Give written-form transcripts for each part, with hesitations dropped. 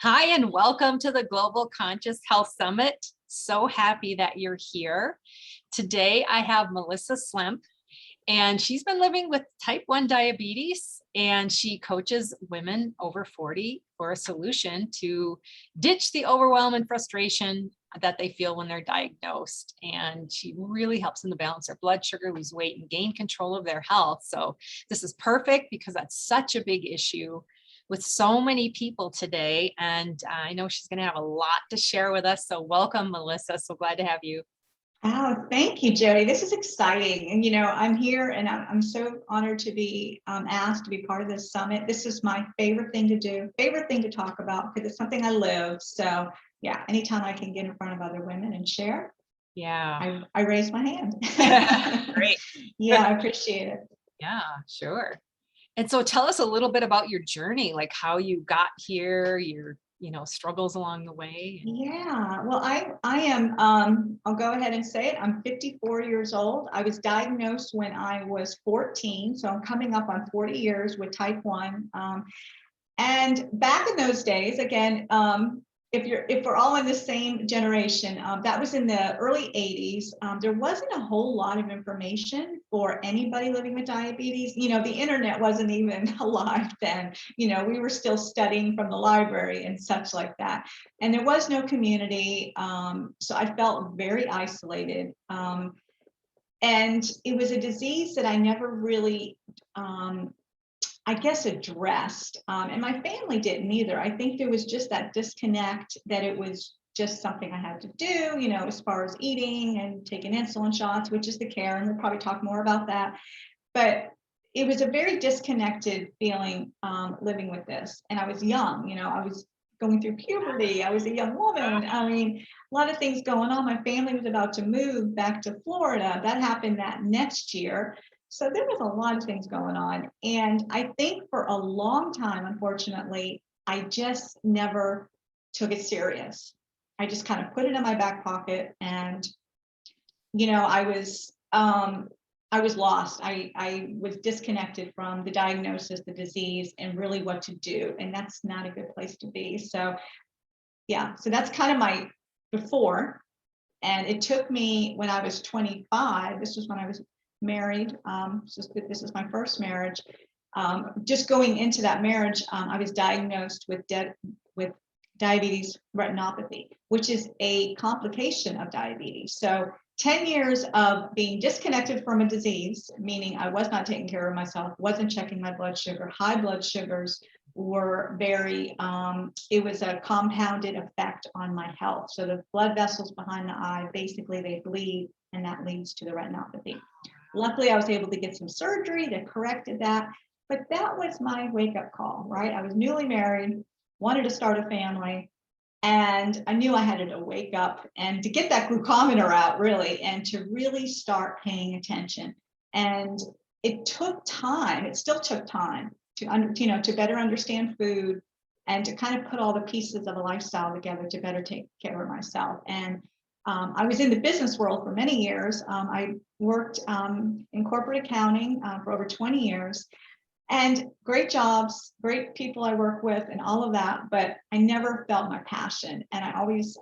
Hi, and welcome to the Global Conscious Health Summit. So happy that you're here. Today, I have Melissa Slemp, and she's been living with type 1 diabetes, and she coaches women over 40 for a solution to ditch the overwhelm and frustration that they feel when they're diagnosed. And she really helps them to balance their blood sugar, lose weight, and gain control of their health. So this is perfect because that's such a big issue with so many people today. And I know she's going to have a lot to share with us. So welcome, Melissa. So glad to have you. Oh, thank you, Jody. This is exciting. And, I'm here and I'm so honored to be asked to be part of this summit. This is my favorite thing to do, favorite thing to talk about, because it's something I live. So yeah, anytime I can get in front of other women and share, Yeah. I raise my hand. Great. Yeah, I appreciate it. Yeah, sure. And so tell us a little bit about your journey, like how you got here, your, struggles along the way. Yeah, well, I am, I'll go ahead and say it. I'm 54 years old. I was diagnosed when I was 14. So I'm coming up on 40 years with type 1. And back in those days, again, if we're all in the same generation, that was in the early 80s. There wasn't a whole lot of information for anybody living with diabetes. The internet wasn't even alive then. We were still studying from the library and such like that. And there was no community. So I felt very isolated. And it was a disease that I never really I guess addressed, and my family didn't either. I think there was just that disconnect that it was just something I had to do, as far as eating and taking insulin shots, which is the care, and we'll probably talk more about that. But it was a very disconnected feeling living with this. And I was young, I was going through puberty. I was a young woman. I mean, a lot of things going on. My family was about to move back to Florida. That happened that next year. So there was a lot of things going on. And I think for a long time, unfortunately, I just never took it serious. I just kind of put it in my back pocket and, I was lost. I was disconnected from the diagnosis, the disease, and really what to do. And that's not a good place to be. So yeah, so that's kind of my before. And it took me when I was 25, this was when I was married. This is my first marriage. Just going into that marriage, I was diagnosed with diabetes retinopathy, which is a complication of diabetes. So 10 years of being disconnected from a disease, meaning I was not taking care of myself, wasn't checking my blood sugar. High blood sugars were very, it was a compounded effect on my health. So the blood vessels behind the eye, basically they bleed, and that leads to the retinopathy. Luckily, I was able to get some surgery that corrected that, but that was my wake-up call, right? I was newly married, wanted to start a family, and I knew I had to wake up and to get that glucometer out, really, and to really start paying attention. And it took time. It still took time to better understand food and to kind of put all the pieces of a lifestyle together to better take care of myself. And I was in the business world for many years. I worked in corporate accounting for over 20 years, and great jobs, great people I work with, and all of that. But I never felt my passion, and I always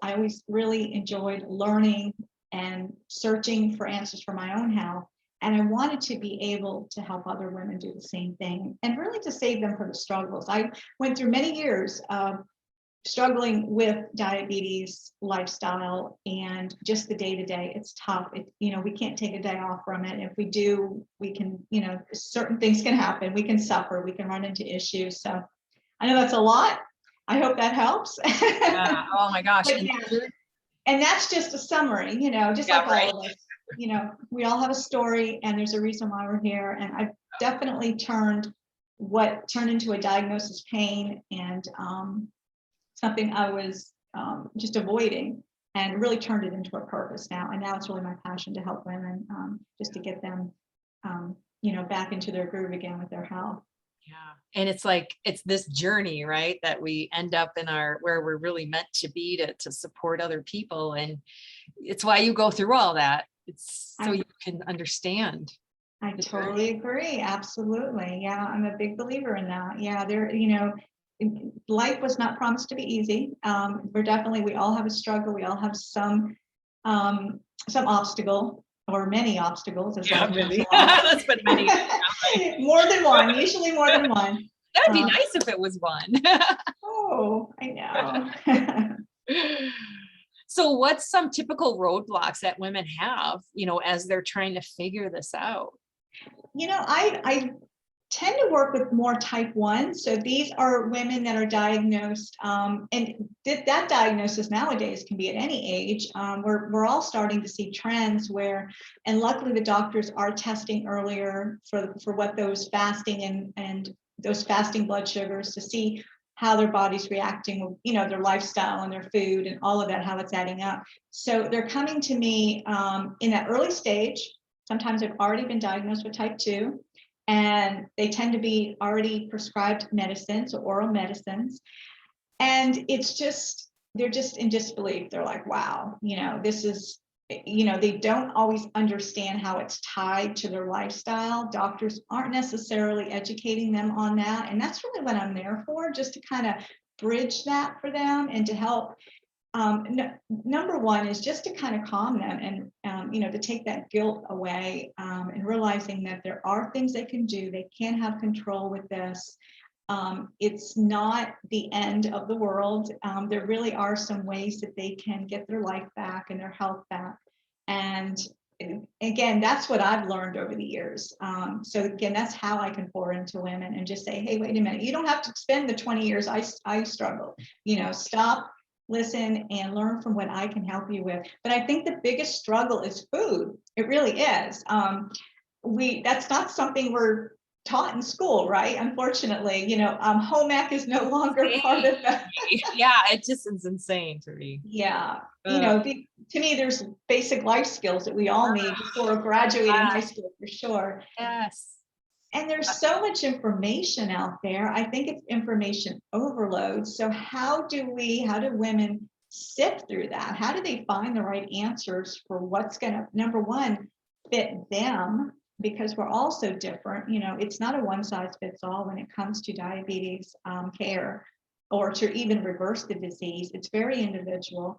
really enjoyed learning and searching for answers for my own health. And I wanted to be able to help other women do the same thing, and really to save them from the struggles. I went through many years of struggling with diabetes lifestyle and just the day-to-day. It's tough. We can't take a day off from it. If we do, we can, certain things can happen. We can suffer, we can run into issues. So I know that's a lot. I hope that helps. Yeah. Oh my gosh. But yeah, and that's just a summary, just like all of us, we all have a story, and there's a reason why we're here. And I've definitely turned what turned into a diagnosis pain and something I was just avoiding, and really turned it into a purpose now. And now it's really my passion to help women, just to get them, back into their groove again with their health. Yeah. And it's like, it's this journey, right? That we end up in where we're really meant to be to support other people. And it's why you go through all that. It's so you can understand. I totally agree. Absolutely. Yeah. I'm a big believer in that. Yeah. life was not promised to be easy. We all have a struggle. We all have some obstacle or many obstacles as Yeah, life comes maybe. along. Let's put many. More than one, usually more than one. That'd be nice if it was one. Oh, I know. So what's some typical roadblocks that women have, as they're trying to figure this out? I tend to work with more type 1. So these are women that are diagnosed, and that diagnosis nowadays can be at any age. We're all starting to see trends where, and luckily the doctors are testing earlier for what those fasting and those fasting blood sugars to see how their body's reacting, their lifestyle and their food and all of that, how it's adding up. So they're coming to me in that early stage. Sometimes they've already been diagnosed with type 2. And they tend to be already prescribed medicines or oral medicines. And they're just in disbelief. They're like, wow, this is, they don't always understand how it's tied to their lifestyle. Doctors aren't necessarily educating them on that. And that's really what I'm there for, just to kind of bridge that for them and to help. Number one is just to kind of calm them and, to take that guilt away, and realizing that there are things they can do. They can have control with this. It's not the end of the world. There really are some ways that they can get their life back and their health back. And again, that's what I've learned over the years. So again, that's how I can pour into women and just say, hey, wait a minute, you don't have to spend the 20 years I struggled. Stop, listen, and learn from what I can help you with. But I think the biggest struggle is food. It really is. That's not something we're taught in school, right? Unfortunately, home ec is no longer part of that. Yeah, it just is insane to me. Yeah. To me, there's basic life skills that we all need before graduating high school, for sure. Yes. And there's so much information out there. I think it's information overload. So how do women sift through that? How do they find the right answers for what's going to, number one, fit them? Because we're all so different. It's not a one size fits all when it comes to diabetes care, or to even reverse the disease. It's very individual.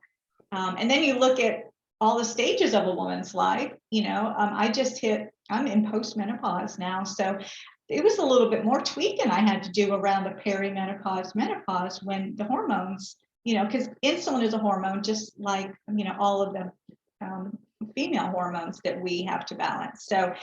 And then you look at all the stages of a woman's life. I'm in postmenopause now. So it was a little bit more tweaking I had to do around the perimenopause, menopause, when the hormones, because insulin is a hormone, just like, all of the female hormones that we have to balance. So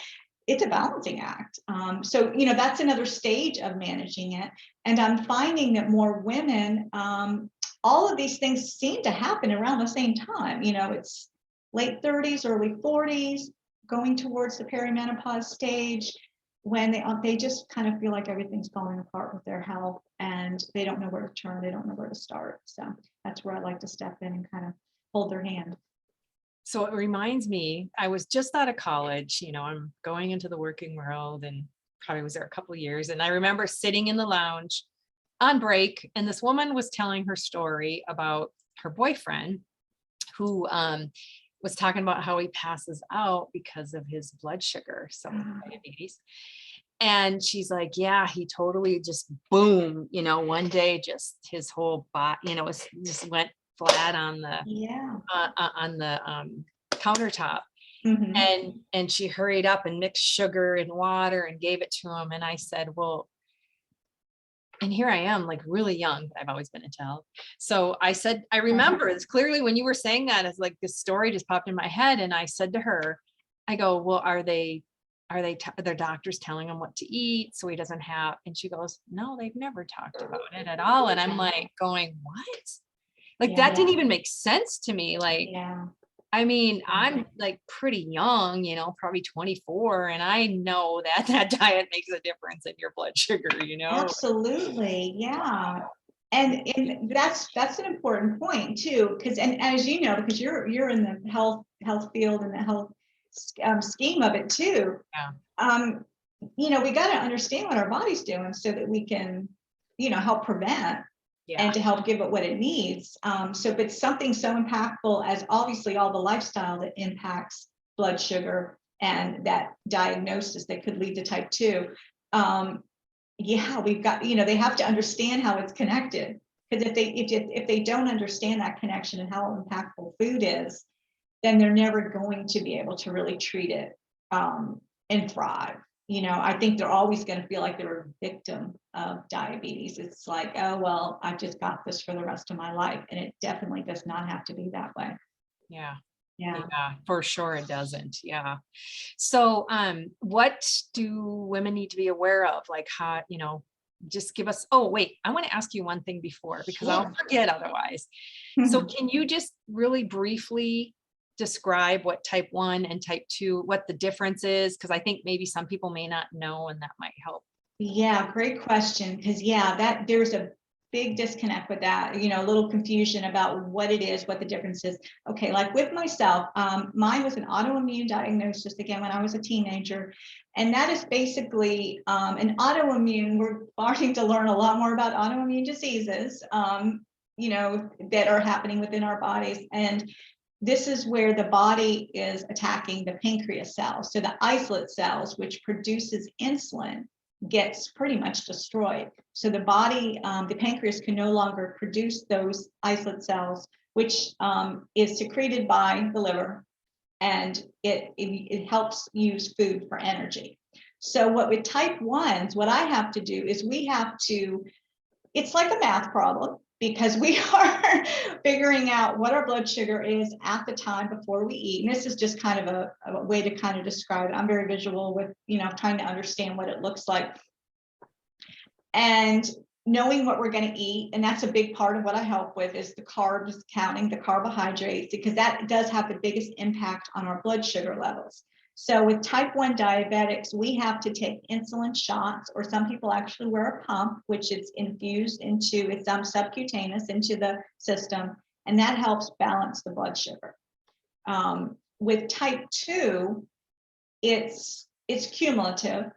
it's a balancing act. So that's another stage of managing it. And I'm finding that more women, all of these things seem to happen around the same time. It's late 30s, early 40s, going towards the perimenopause stage, when they just kind of feel like everything's falling apart with their health and they don't know where to turn, they don't know where to start. So that's where I like to step in and kind of hold their hand. So it reminds me, I was just out of college, I'm going into the working world and probably was there a couple of years. And I remember sitting in the lounge on break, and this woman was telling her story about her boyfriend who was talking about how he passes out because of his blood sugar, so diabetes. And she's like, yeah, he totally just boom, one day just his whole body, it just went flat on the countertop. Mm-hmm. And she hurried up and mixed sugar and water and gave it to him. And I said, well, and here I am, like really young, but I've always been into health. So I said, I remember it's clearly when you were saying that, it's like this story just popped in my head. And I said to her, I go, well, are their doctors telling him what to eat so he doesn't have? And she goes, no, they've never talked about it at all. And I'm like going, what? Like that didn't even make sense to me. Like, I mean, I'm like pretty young, probably 24, and I know that that diet makes a difference in your blood sugar, Absolutely. Yeah. And that's an important point too, because, and as you know, because you're in the health field and the health scheme of it too. Yeah. We got to understand what our body's doing so that we can, help prevent. Yeah. And to help give it what it needs. But something so impactful as obviously all the lifestyle that impacts blood sugar and that diagnosis that could lead to type 2. yeah, we've got, they have to understand how it's connected. Because if they don't understand that connection and how impactful food is, then they're never going to be able to really treat it and thrive. I think they're always going to feel like they're a victim of diabetes. It's like, oh, well, I just got this for the rest of my life. And it definitely does not have to be that way. Yeah. Yeah. Yeah, for sure it doesn't. Yeah. So, what do women need to be aware of? Like how, just give us, oh, wait, I want to ask you one thing before because I'll Sure. forget otherwise. So can you just really briefly describe what type 1 and type 2, what the difference is? Because I think maybe some people may not know and that might help. Yeah, great question. Because that there's a big disconnect with that, a little confusion about what it is, what the difference is. Okay, like with myself, mine was an autoimmune diagnosis again when I was a teenager. And that is basically an autoimmune. We're starting to learn a lot more about autoimmune diseases, that are happening within our bodies. And this is where the body is attacking the pancreas cells. So the islet cells, which produces insulin, gets pretty much destroyed. So the body, the pancreas can no longer produce those islet cells, which is secreted by the liver, and it helps use food for energy. So what with type 1s, what I have to do is it's like a math problem because we are figuring out what our blood sugar is at the time before we eat. And this is just kind of a way to kind of describe it. I'm very visual with, trying to understand what it looks like. And knowing what we're going to eat. And that's a big part of what I help with is the carbs, counting the carbohydrates, because that does have the biggest impact on our blood sugar levels. So with type 1 diabetics, we have to take insulin shots, or some people actually wear a pump, which is infused into, it's subcutaneous into the system, and that helps balance the blood sugar. With type 2, it's cumulative,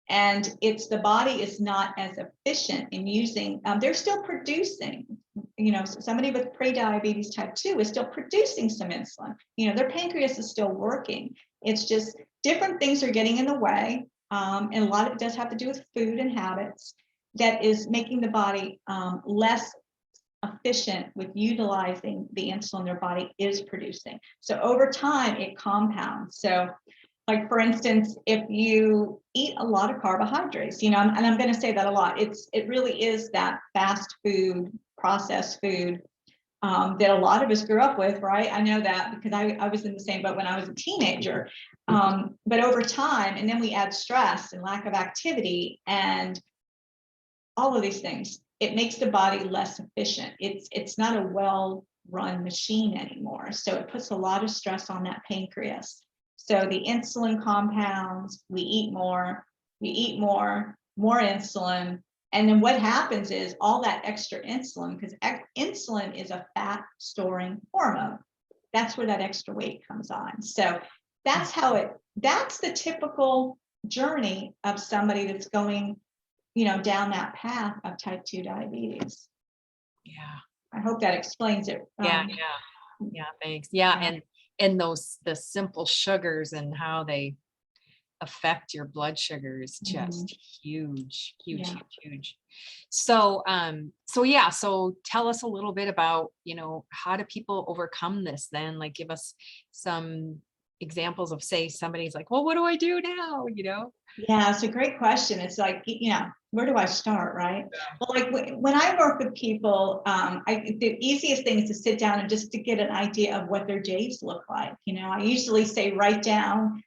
and the body is not as efficient in using, they're still producing, somebody with pre-diabetes type 2 is still producing some insulin, their pancreas is still working. It's just different things are getting in the way. And a lot of it does have to do with food and habits that is making the body less efficient with utilizing the insulin their body is producing. So over time, it compounds. So like, for instance, if you eat a lot of carbohydrates, and I'm going to say that a lot, it really is that fast food, processed food that a lot of us grew up with, right? I know that because I was in the same boat when I was a teenager. But over time, and then we add stress and lack of activity and all of these things, it makes the body less efficient. It's not a well-run machine anymore. So it puts a lot of stress on that pancreas. So the insulin compounds, we eat more, more insulin. And then what happens is all that extra insulin, because insulin is a fat storing hormone. That's where that extra weight comes on. So that's the typical journey of somebody that's going, down that path of type 2 diabetes. Yeah. I hope that explains it. Yeah. Thanks. Yeah. And the simple sugars and how they affect your blood sugar is just huge. So, so tell us a little bit about, how do people overcome this then? Like, give us some examples of, say, somebody's like, well, what do I do now? Yeah, it's a great question. It's like, where do I start, right? Well, like when I work with people, the easiest thing is to sit down and just to get an idea of what their days look like. I usually say write down,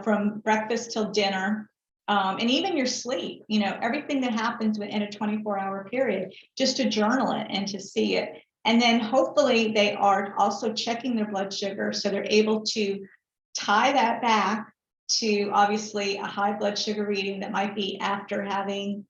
from breakfast till dinner, and even your sleep, everything that happens within a 24-hour period, just to journal it and to see it. And then hopefully they are also checking their blood sugar, so they're able to tie that back to obviously a high blood sugar reading that might be after having,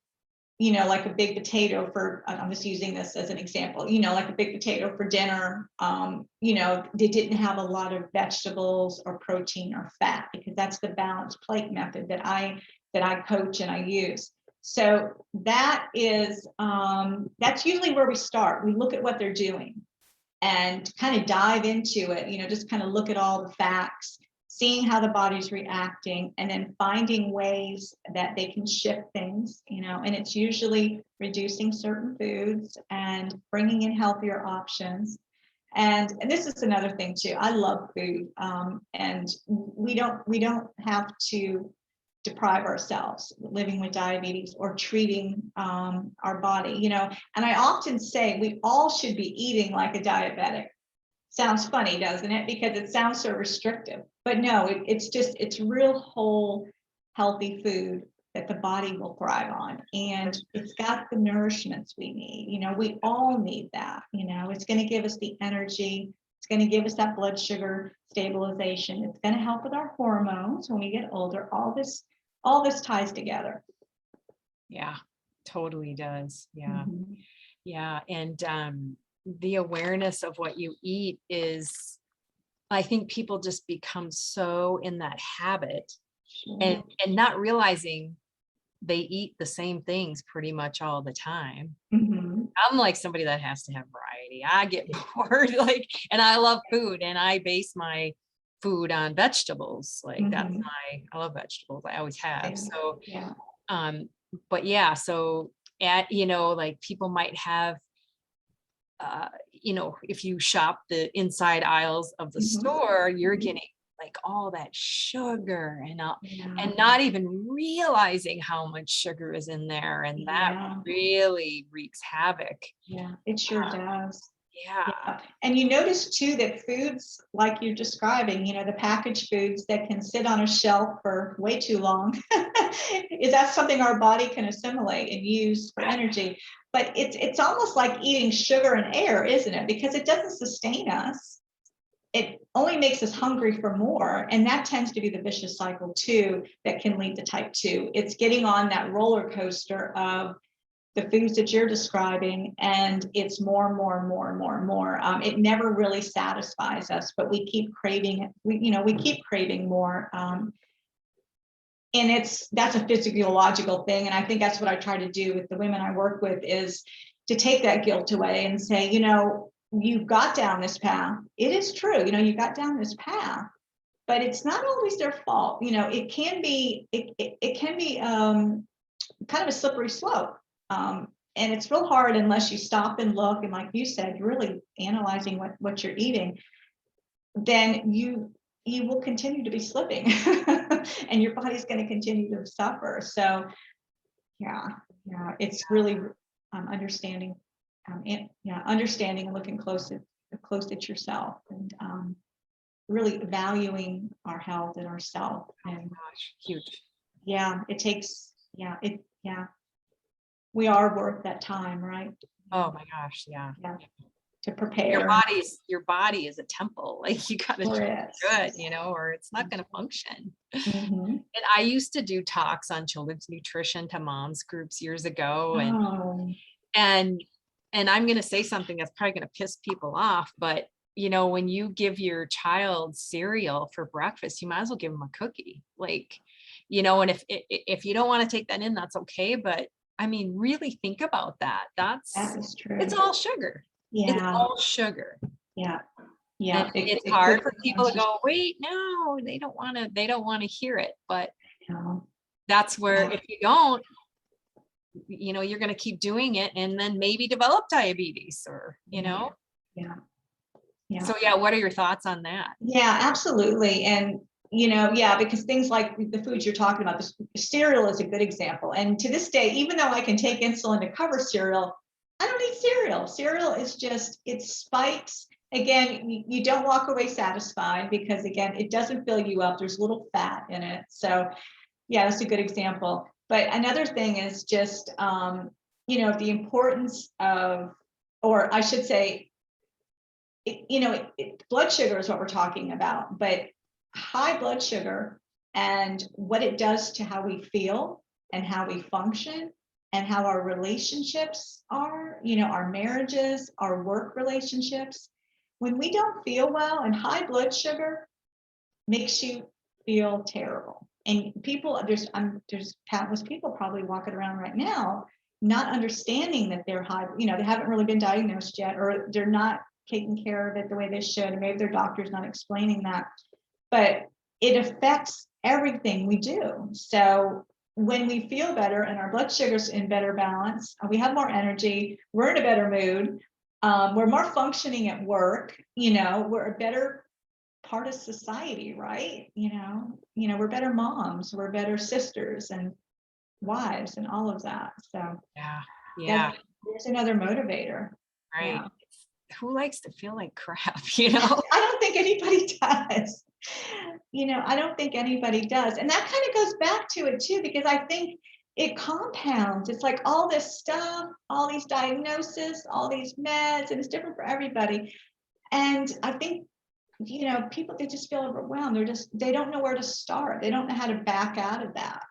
like a big potato I'm just using this as an example, like a big potato for dinner. They didn't have a lot of vegetables or protein or fat, because that's the balanced plate method that I coach and I use. So that is, that's usually where we start. We look at what they're doing and kind of dive into it, just kind of look at all the facts. seeing how the body's reacting, and then finding ways that they can shift things, and it's usually reducing certain foods and bringing in healthier options. And this is another thing too. I love food, and we don't have to deprive ourselves living with diabetes or treating our body, and I often say we all should be eating like a diabetic. Sounds funny, doesn't it? Because it sounds so restrictive, but no, it's real whole healthy food that the body will thrive on, and it's got the nourishments we need. We all need that. It's going to give us the energy, it's going to give us that blood sugar stabilization, it's going to help with our hormones when we get older. All this ties together. Yeah, totally does. Yeah. Mhm. Yeah. And the awareness of what you eat is, I think people just become so in that habit and not realizing they eat the same things pretty much all the time. Mhm. I'm like somebody that has to have variety. I get bored, and I love food, and I base my food on vegetables. That's Mhm. I love vegetables. I always have. Yeah. So, Yeah. but yeah, so people might have, if you shop the inside aisles of the Mhm. store, you're Mhm. getting all that sugar Yeah. and not even realizing how much sugar is in there. And that Yeah. really wreaks havoc. Yeah. It sure Uh, does. yeah. Yeah. And you notice too that foods like you're describing, the packaged foods that can sit on a shelf for way too long, is that something our body can assimilate and use for energy. But it's almost like eating sugar and air, isn't it? Because it doesn't sustain us. It only makes us hungry for more. And that tends to be the vicious cycle too, that can lead to type 2. It's getting on that roller coaster of the foods that you're describing, and it's more and more and more and more and more. It never really satisfies us, but we keep craving it. We keep craving more. And that's a physiological thing. And I think that's what I try to do with the women I work with, is to take that guilt away and say, you got down this path. It is true, you got down this path, but it's not always their fault. It can be, it can be kind of a slippery slope. And it's real hard unless you stop and look, and like you said, you're really analyzing what you're eating, then you will continue to be slipping and your body's going to continue to suffer. So yeah, it's really understanding, understanding and looking close at yourself, and really valuing our health and ourself. And Gosh, huge. yeah, it takes, we are worth that time, right? Oh my gosh. Yeah. Yeah, to Your prepare your body is a temple. You got to for treat it. it good, or it's not going to function. Mhm. And I used to do talks on children's nutrition to moms groups years ago. Oh, And I'm going to say something that's probably going to piss people off, but when you give your child cereal for breakfast, you might as well give them a cookie. And if you don't want to take that in, that's okay. But I mean, really think about that. that is true. It's all sugar. It's Yeah, all sugar. yeah, And yeah. it's It hard could for people to go, wait, no, they don't want to hear it. But that's where, Yeah. if you don't, you're going to keep doing it and then maybe develop diabetes or. Yeah, yeah. So yeah, what are your thoughts on that? Yeah, absolutely. And because things like the foods you're talking about, the cereal is a good example. And to this day, even though I can take insulin to cover cereal, I don't eat cereal. Cereal is just, it spikes. Again, you don't walk away satisfied, because again, it doesn't fill you up. There's little fat in it. So yeah, that's a good example. But another thing is just, the importance of, or I should say, blood sugar is what we're talking about, but high blood sugar and what it does to how we feel and how we function and how our relationships are, our marriages, our work relationships. When we don't feel well, and high blood sugar makes you feel terrible. And people, there's countless people probably walking around right now not understanding that they're high, they haven't really been diagnosed yet, or they're not taking care of it the way they should, and maybe their doctor's not explaining that. But it affects everything we do. So when we feel better and our blood sugar's in better balance, we have more energy, we're in a better mood, we're more functioning at work, we're a better part of society, right? We're better moms, we're better sisters and wives and all of that. So yeah, there's another motivator. right. Yeah. Who likes to feel like crap, I don't think anybody does. I don't think anybody does. And that kind of goes back to it too, because I think it compounds. It's like all this stuff, all these diagnoses, all these meds, and it's different for everybody. And I think, people, they just feel overwhelmed. They don't know where to start. They don't know how to back out of that,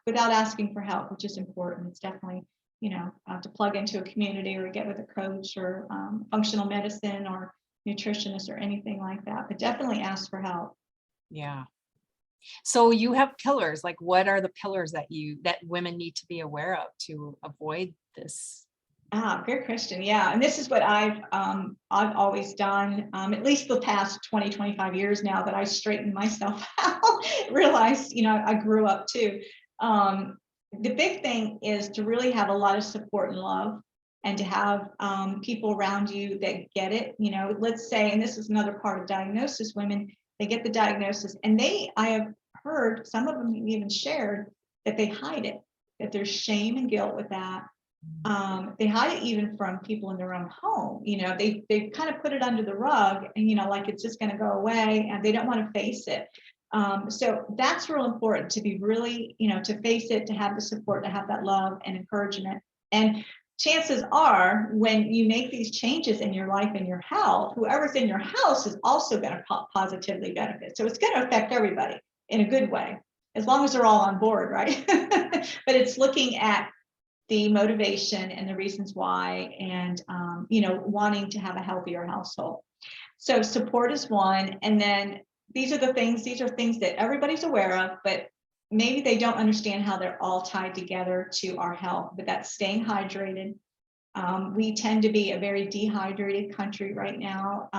without asking for help, which is important. It's definitely, to plug into a community or get with a coach or functional medicine or nutritionist or anything like that, but definitely ask for help. Yeah. So you have pillars, like what are the pillars that women need to be aware of to avoid this? Good question. Yeah. And this is what I've always done, at least the past 20, 25 years now that I straightened myself out, realized, I grew up too. The big thing is to really have a lot of support and love, and to have people around you that get it. Let's say, and this is another part of diagnosis, women, they get the diagnosis and I have heard some of them even shared that they hide it, that there's shame and guilt with that. They hide it even from people in their own home. They kind of put it under the rug and, like it's just going to go away, and they don't want to face it. So that's real important, to be really, to face it, to have the support, to have that love and encouragement. And chances are, when you make these changes in your life and your health, whoever's in your house is also going to positively benefit. So it's going to affect everybody in a good way, as long as they're all on board, right? But it's looking at the motivation and the reasons why, and wanting to have a healthier household. So support is one. And then these are things that everybody's aware of, but maybe they don't understand how they're all tied together to our health. But that's staying hydrated. We tend to be a very dehydrated country right now,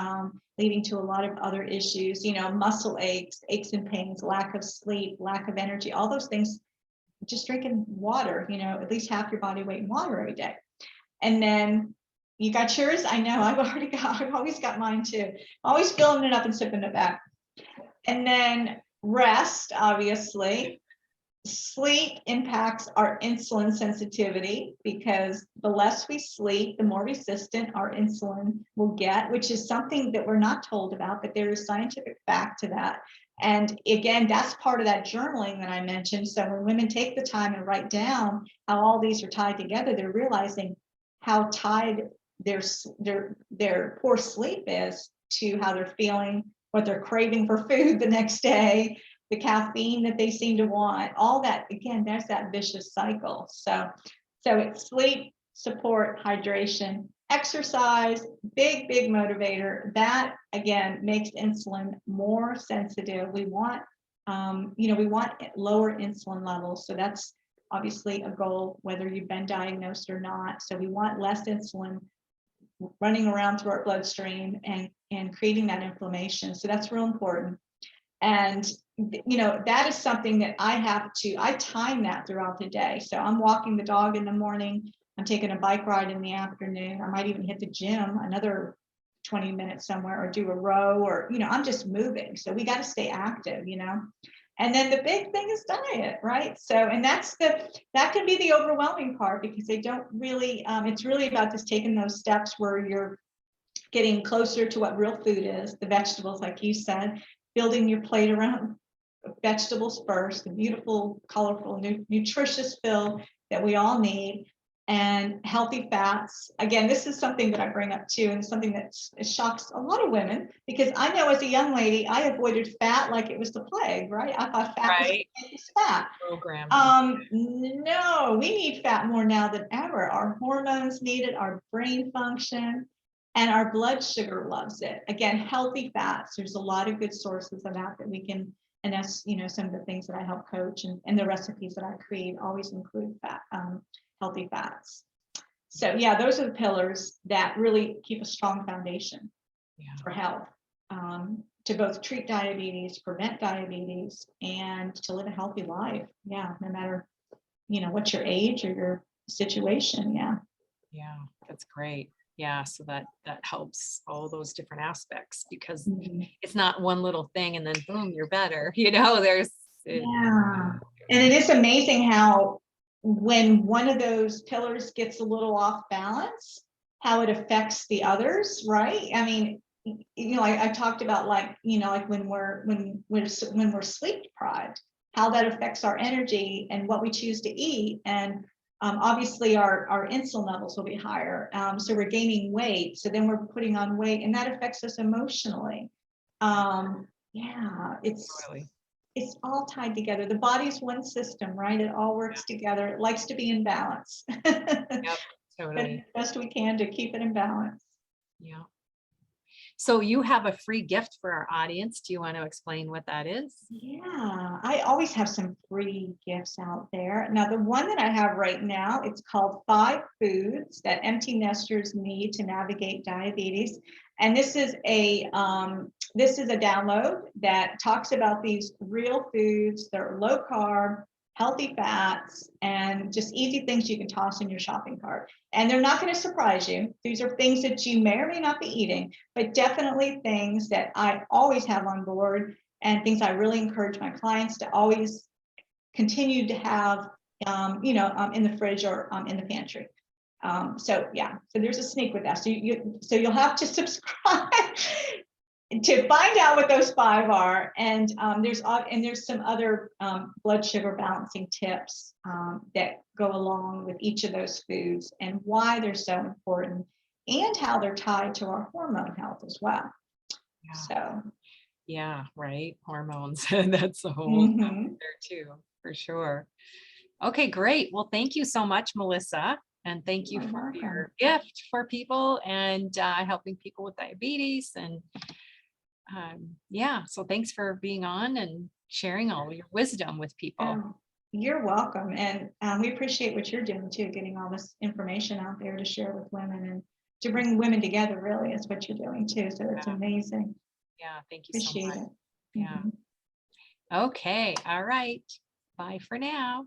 leading to a lot of other issues, muscle aches and pains, lack of sleep, lack of energy, all those things. Just drinking water, at least half your body weight in water every day. And then you got yours. I know I've always got mine too. Always filling it up and sipping it back. And then rest, obviously. Sleep impacts our insulin sensitivity, because the less we sleep, the more resistant our insulin will get, which is something that we're not told about, but there is scientific fact to that. And again, that's part of that journaling that I mentioned. So when women take the time and write down how all these are tied together, they're realizing how tied their poor sleep is to how they're feeling, what they're craving for food the next day, the caffeine that they seem to want, all that. Again, there's that vicious cycle. So it's sleep, support, hydration, exercise, big motivator. That again makes insulin more sensitive. We want, we want lower insulin levels. So that's obviously a goal, whether you've been diagnosed or not. So we want less insulin running around through our bloodstream and creating that inflammation. So that's real important. And that is something that I time that throughout the day. So I'm walking the dog in the morning, I'm taking a bike ride in the afternoon, I might even hit the gym another 20 minutes somewhere, or do a row, or I'm just moving. So we got to stay active, and then the big thing is diet, right? So, and that can be the overwhelming part, because they don't really, it's really about just taking those steps where you're getting closer to what real food is, the vegetables, like you said, building your plate around vegetables first, the beautiful, colorful, nutritious fill that we all need, and healthy fats. Again, this is something that I bring up too, and something that shocks a lot of women, because I know as a young lady, I avoided fat like it was the plague, right? I thought fat was fat. Program. No, we need fat more now than ever. Our hormones need it, our brain function, and our blood sugar loves it. Again, healthy fats. There's a lot of good sources of that we can, and that's some of the things that I help coach, and the recipes that I create always include fat, healthy fats. So yeah, those are the pillars that really keep a strong foundation for health. to both treat diabetes, prevent diabetes, and to live a healthy life. Yeah, no matter, what's your age or your situation. Yeah. Yeah, that's great. Yeah, so that helps all those different aspects because Mhm. it's not one little thing and then boom, you're better. You know, there's it, Yeah. And it is amazing how when one of those pillars gets a little off balance, how it affects the others, right? I mean, I talked about like when we're sleep deprived, how that affects our energy and what we choose to eat. And obviously our insulin levels will be higher. So we're gaining weight. So then we're putting on weight and that affects us emotionally. Yeah, totally. it's all tied together. The body's one system, right? It all Yeah, works together. It likes to be in balance. yep, But totally. best we can to keep it in balance. Yeah. So you have a free gift for our audience. Do you want to explain what that is? Yeah, I always have some free gifts out there. Now, the one that I have right now, it's called 5 Foods That Empty Nesters Need to Navigate Diabetes. And this is a download that talks about these real foods that are low carb, healthy fats, and just easy things you can toss in your shopping cart. And they're not going to surprise you. These are things that you may or may not be eating, but definitely things that I always have on board and things I really encourage my clients to always continue to have, in the fridge or in the pantry. So yeah, so there's a sneak with that. So you'll have to subscribe to find out what those 5 are. And there's some other blood sugar balancing tips that go along with each of those foods and why they're so important and how they're tied to our hormone health as well. Yeah. So. Yeah, right. Hormones. That's a whole topic Mhm. there too, for sure. Okay, great. Well, thank you so much, Melissa. And thank you You're for welcome. your gift for people and helping people with diabetes. And yeah, so thanks for being on and sharing all your wisdom with people. Oh, you're welcome. And we appreciate what you're doing too, getting all this information out there to share with women and to bring women together, really, is what you're doing too. So it's Yeah, amazing. yeah, thank you so Appreciate much. it. Yeah. Mhm. Okay. All right. Bye for now.